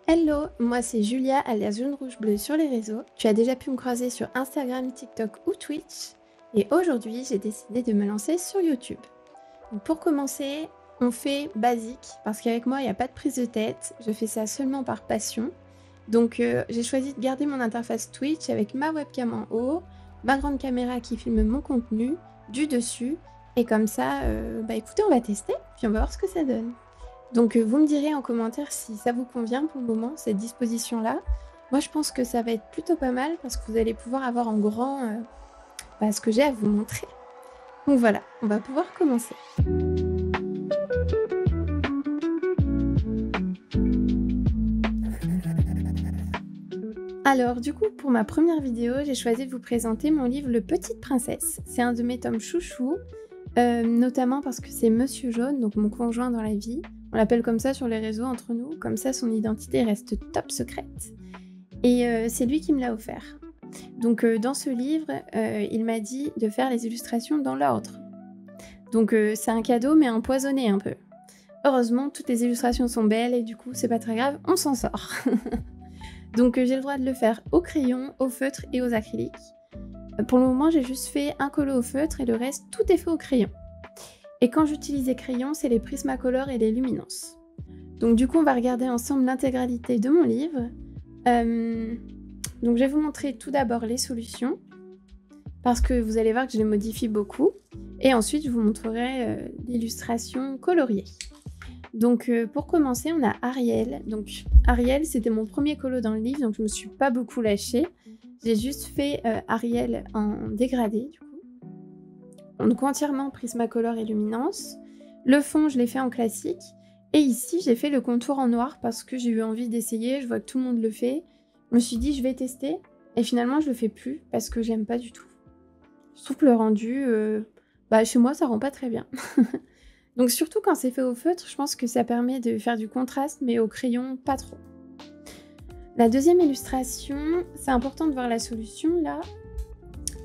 Hello, moi c'est Julia alias Jaune Rouge Bleu sur les réseaux. Tu as déjà pu me croiser sur Instagram, TikTok ou Twitch. Et aujourd'hui, j'ai décidé de me lancer sur YouTube. Donc pour commencer, on fait basique parce qu'avec moi, il n'y a pas de prise de tête. Je fais ça seulement par passion. Donc j'ai choisi de garder mon interface Twitch avec ma webcam en haut, ma grande caméra qui filme mon contenu du dessus. Et comme ça, écoutez, on va tester, puis on va voir ce que ça donne. Donc vous me direz en commentaire si ça vous convient pour le moment, cette disposition-là. Moi je pense que ça va être plutôt pas mal parce que vous allez pouvoir avoir en grand ce que j'ai à vous montrer. Donc voilà, on va pouvoir commencer. Alors du coup, pour ma première vidéo, j'ai choisi de vous présenter mon livre Le Petite Princesse. C'est un de mes tomes chouchou, notamment parce que c'est Monsieur Jaune, donc mon conjoint dans la vie. On l'appelle comme ça sur les réseaux entre nous, comme ça son identité reste top secrète. Et c'est lui qui me l'a offert. Donc dans ce livre, il m'a dit de faire les illustrations dans l'ordre. Donc c'est un cadeau mais empoisonné un peu. Heureusement, toutes les illustrations sont belles et du coup c'est pas très grave, on s'en sort. Donc j'ai le droit de le faire au crayon, au feutre et aux acryliques. Pour le moment, j'ai juste fait un colo au feutre et le reste, tout est fait au crayon. Et quand j'utilise les crayons, c'est les Prismacolor et les Luminance. Donc du coup, on va regarder ensemble l'intégralité de mon livre. Donc je vais vous montrer tout d'abord les solutions, parce que vous allez voir que je les modifie beaucoup. Et ensuite, je vous montrerai l'illustration coloriée. Donc pour commencer, on a Ariel. Donc Ariel, c'était mon premier colo dans le livre, donc je me suis pas beaucoup lâchée. J'ai juste fait Ariel en dégradé, du coup. Donc entièrement Prismacolor et Luminance. Le fond, je l'ai fait en classique. Et ici, j'ai fait le contour en noir parce que j'ai eu envie d'essayer. Je vois que tout le monde le fait. Je me suis dit, je vais tester. Et finalement, je le fais plus parce que j'aime pas du tout. Je trouve que le rendu, chez moi, ça rend pas très bien. Donc surtout quand c'est fait au feutre, je pense que ça permet de faire du contraste, mais au crayon, pas trop. La deuxième illustration, c'est important de voir la solution là,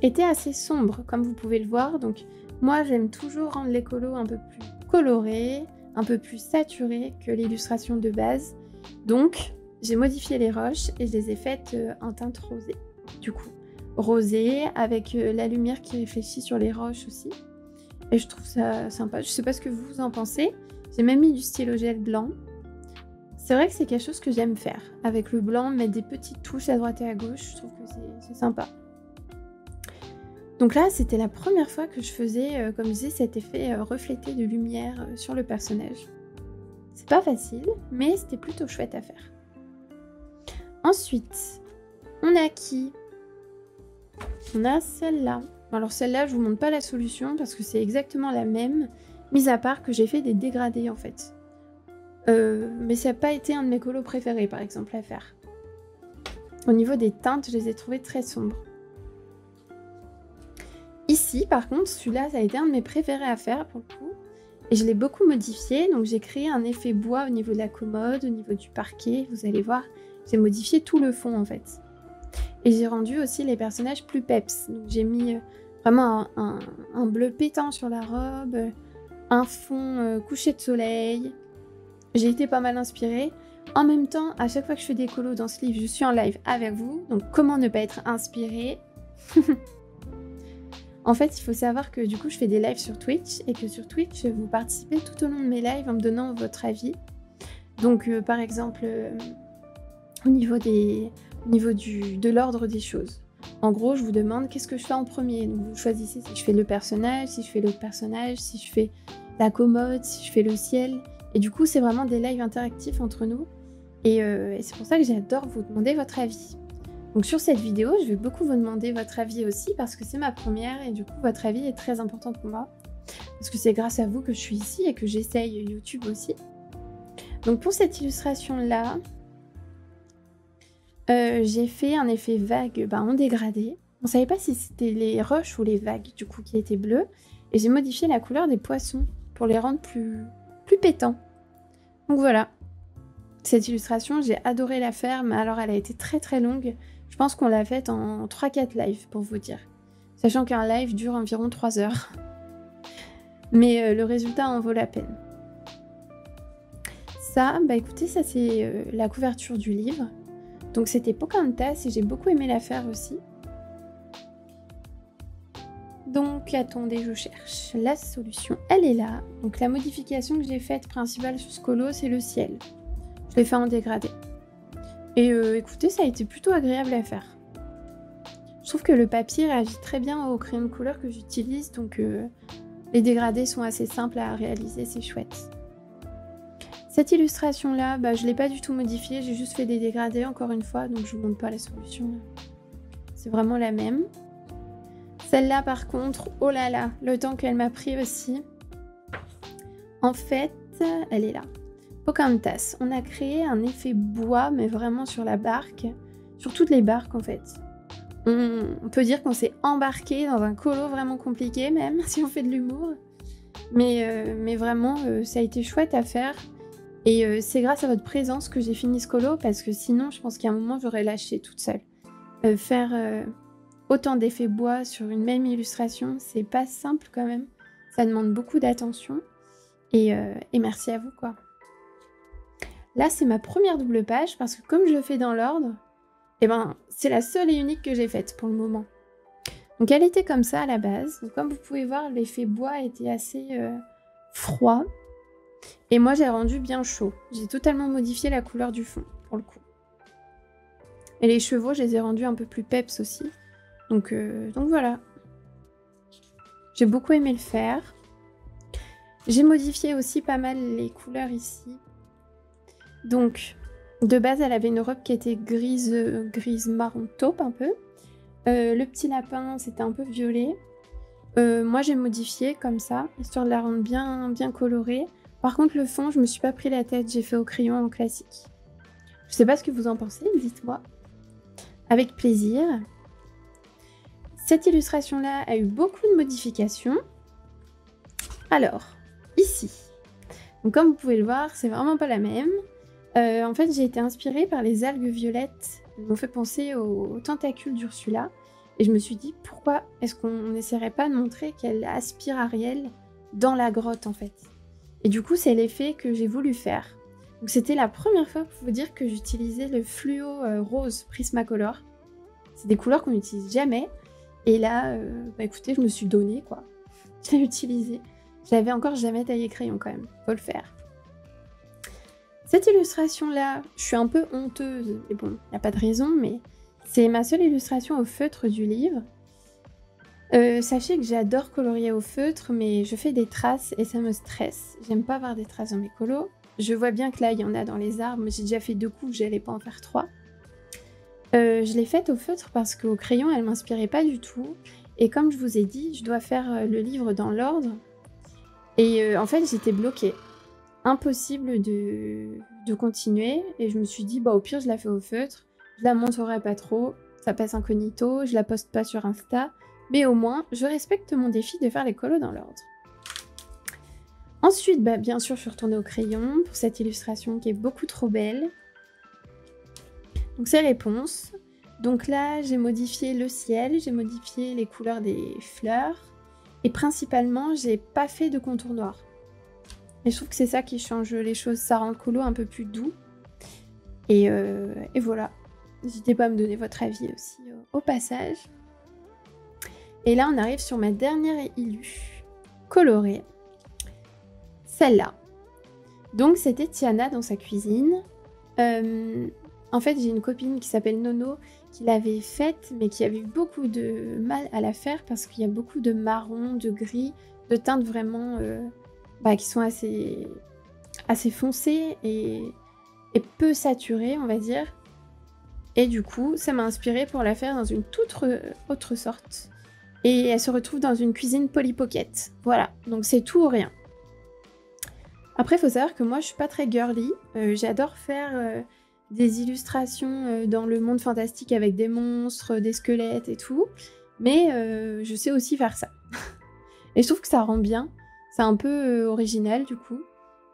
était assez sombre, comme vous pouvez le voir. Donc moi, j'aime toujours rendre les colos un peu plus colorés, un peu plus saturés que l'illustration de base. Donc j'ai modifié les roches et je les ai faites en teinte rosée. Du coup, rosée avec la lumière qui réfléchit sur les roches aussi. Et je trouve ça sympa. Je sais pas ce que vous en pensez. J'ai même mis du stylo gel blanc. C'est vrai que c'est quelque chose que j'aime faire. Avec le blanc, mettre des petites touches à droite et à gauche. Je trouve que c'est sympa. Donc là, c'était la première fois que je faisais, comme je disais, cet effet reflété de lumière sur le personnage. C'est pas facile, mais c'était plutôt chouette à faire. Ensuite, on a qui? On a celle-là. Alors celle-là, je vous montre pas la solution parce que c'est exactement la même, mis à part que j'ai fait des dégradés en fait. Mais ça n'a pas été un de mes colos préférés par exemple à faire. Au niveau des teintes, je les ai trouvées très sombres. Ici par contre, celui-là, ça a été un de mes préférés à faire pour le coup. Et je l'ai beaucoup modifié, donc j'ai créé un effet bois au niveau de la commode, au niveau du parquet. Vous allez voir, j'ai modifié tout le fond en fait. Et j'ai rendu aussi les personnages plus peps. Donc j'ai mis vraiment un bleu pétant sur la robe, un fond couché de soleil. J'ai été pas mal inspirée. En même temps, à chaque fois que je fais des colos dans ce livre, je suis en live avec vous. Donc comment ne pas être inspirée? En fait, il faut savoir que du coup, je fais des lives sur Twitch. Et que sur Twitch, vous participez tout au long de mes lives en me donnant votre avis. Donc par exemple, au niveau de l'ordre des choses. En gros, je vous demande qu'est-ce que je fais en premier. Donc vous choisissez si je fais le personnage, si je fais l'autre personnage, si je fais la commode, si je fais le ciel. Et du coup, c'est vraiment des lives interactifs entre nous. Et c'est pour ça que j'adore vous demander votre avis. Donc sur cette vidéo, je vais beaucoup vous demander votre avis aussi parce que c'est ma première et du coup, votre avis est très important pour moi. Parce que c'est grâce à vous que je suis ici et que j'essaye YouTube aussi. Donc pour cette illustration-là, j'ai fait un effet vague en dégradé. On savait pas si c'était les roches ou les vagues du coup qui étaient bleues. Et j'ai modifié la couleur des poissons pour les rendre plus pétants. Donc voilà. Cette illustration, j'ai adoré la faire, mais alors elle a été très très longue. Je pense qu'on l'a faite en 3-4 lives pour vous dire. Sachant qu'un live dure environ 3 heures. Mais le résultat en vaut la peine. ça, bah écoutez, ça c'est la couverture du livre. Donc c'était Pocahontas et j'ai beaucoup aimé la faire aussi. Donc attendez, je cherche la solution, elle est là. Donc la modification que j'ai faite principale sur ce colo, c'est le ciel. Je l'ai fait en dégradé. Et écoutez, ça a été plutôt agréable à faire. Je trouve que le papier réagit très bien au crayon de couleur que j'utilise, donc les dégradés sont assez simples à réaliser, c'est chouette. Cette illustration-là, bah, je ne l'ai pas du tout modifiée, j'ai juste fait des dégradés encore une fois, donc je ne vous montre pas la solution. C'est vraiment la même. Celle-là, par contre, oh là là, le temps qu'elle m'a pris aussi. En fait, elle est là. Pocahontas, on a créé un effet bois, mais vraiment sur la barque, sur toutes les barques en fait. On peut dire qu'on s'est embarqué dans un colo vraiment compliqué même, si on fait de l'humour. Mais vraiment, ça a été chouette à faire. Et c'est grâce à votre présence que j'ai fini ce colo, parce que sinon, je pense qu'à un moment, j'aurais lâché toute seule. Faire autant d'effets bois sur une même illustration, c'est pas simple quand même. Ça demande beaucoup d'attention. Et merci à vous, quoi. Là, c'est ma première double page, parce que comme je le fais dans l'ordre, eh ben, c'est la seule et unique que j'ai faite pour le moment. Donc elle était comme ça à la base. Donc, comme vous pouvez voir, l'effet bois était assez froid. Et moi, j'ai rendu bien chaud. J'ai totalement modifié la couleur du fond, pour le coup. Et les chevaux, je les ai rendus un peu plus peps aussi. Donc voilà. J'ai beaucoup aimé le faire. J'ai modifié aussi pas mal les couleurs ici. Donc, de base, elle avait une robe qui était grise marron taupe un peu. Le petit lapin, c'était un peu violet. Moi, j'ai modifié comme ça, histoire de la rendre bien colorée. Par contre, le fond, je me suis pas pris la tête, j'ai fait au crayon en classique. Je sais pas ce que vous en pensez, dites-moi. Avec plaisir. Cette illustration-là a eu beaucoup de modifications. Alors, ici. Donc, comme vous pouvez le voir, c'est vraiment pas la même. En fait, j'ai été inspirée par les algues violettes. Elles m'ont fait penser aux tentacules d'Ursula. Et je me suis dit, pourquoi est-ce qu'on n'essaierait pas de montrer qu'elle aspire Ariel dans la grotte, en fait. Et du coup, c'est l'effet que j'ai voulu faire. Donc, c'était la première fois pour vous dire que j'utilisais le fluo rose Prismacolor. C'est des couleurs qu'on n'utilise jamais. Et là, bah écoutez, je me suis donnée, quoi. Je l'ai utilisé. Je l'avais encore jamais taillé crayon, quand même. Faut le faire. Cette illustration-là, je suis un peu honteuse. Mais bon, il n'y a pas de raison, mais c'est ma seule illustration au feutre du livre. Sachez que j'adore colorier au feutre, mais je fais des traces et ça me stresse. J'aime pas avoir des traces dans mes colos. Je vois bien que là, il y en a dans les arbres, mais j'ai déjà fait 2 coups, j'allais pas en faire 3. Je l'ai faite au feutre parce qu'au crayon, elle m'inspirait pas du tout. Et comme je vous ai dit, je dois faire le livre dans l'ordre. Et en fait, j'étais bloquée. Impossible de continuer. Et je me suis dit, bah au pire, je la fais au feutre. Je la montrerai pas trop. Ça passe incognito. Je la poste pas sur Insta. Mais au moins, je respecte mon défi de faire les colos dans l'ordre. Ensuite, bah, bien sûr, je suis retournée au crayon pour cette illustration qui est beaucoup trop belle. Donc, c'est réponse. Donc là, j'ai modifié le ciel, j'ai modifié les couleurs des fleurs. Et principalement, j'ai pas fait de contour noir. Et je trouve que c'est ça qui change les choses. Ça rend le colo un peu plus doux. Et voilà. N'hésitez pas à me donner votre avis aussi au passage. Et là, on arrive sur ma dernière illu colorée. Celle-là. Donc, c'était Tiana dans sa cuisine. En fait, j'ai une copine qui s'appelle Nono qui l'avait faite, mais qui avait eu beaucoup de mal à la faire parce qu'il y a beaucoup de marron, de gris, de teintes vraiment qui sont assez foncées et peu saturées, on va dire. Et du coup, ça m'a inspirée pour la faire dans une toute autre sorte. Et elle se retrouve dans une cuisine Polly Pocket. Voilà, donc c'est tout ou rien. Après, il faut savoir que moi, je suis pas très girly. J'adore faire des illustrations dans le monde fantastique avec des monstres, des squelettes et tout. Mais je sais aussi faire ça. Et je trouve que ça rend bien. C'est un peu original, du coup.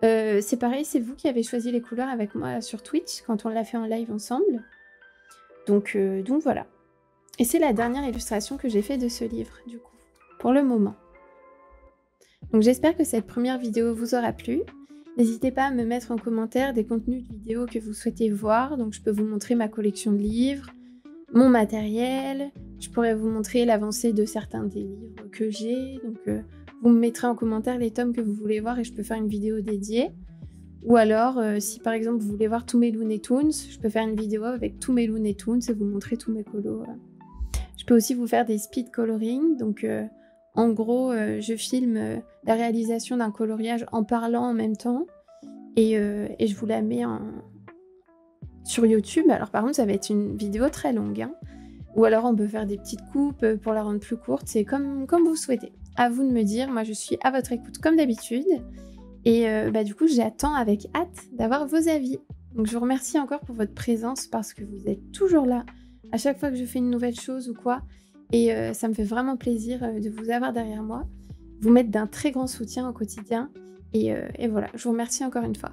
C'est pareil, c'est vous qui avez choisi les couleurs avec moi sur Twitch, quand on l'a fait en live ensemble. Donc voilà. Et c'est la dernière illustration que j'ai fait de ce livre, du coup, pour le moment. Donc j'espère que cette première vidéo vous aura plu. N'hésitez pas à me mettre en commentaire des contenus de vidéos que vous souhaitez voir. Donc je peux vous montrer ma collection de livres, mon matériel, je pourrais vous montrer l'avancée de certains des livres que j'ai. Donc vous me mettrez en commentaire les tomes que vous voulez voir et je peux faire une vidéo dédiée. Ou alors, si par exemple vous voulez voir tous mes Looney Tunes, je peux faire une vidéo avec tous mes Looney Tunes et vous montrer tous mes colos. Je peux aussi vous faire des speed coloring. Donc en gros, je filme la réalisation d'un coloriage en parlant en même temps. Et je vous la mets sur YouTube. Alors par contre, ça va être une vidéo très longue. Hein. Ou alors on peut faire des petites coupes pour la rendre plus courte. C'est comme vous souhaitez. À vous de me dire. Moi, je suis à votre écoute comme d'habitude. Et du coup, j'attends avec hâte d'avoir vos avis. Donc je vous remercie encore pour votre présence parce que vous êtes toujours là à chaque fois que je fais une nouvelle chose ou quoi. Et ça me fait vraiment plaisir de vous avoir derrière moi. Vous m'êtes d'un très grand soutien au quotidien. Et voilà, je vous remercie encore une fois.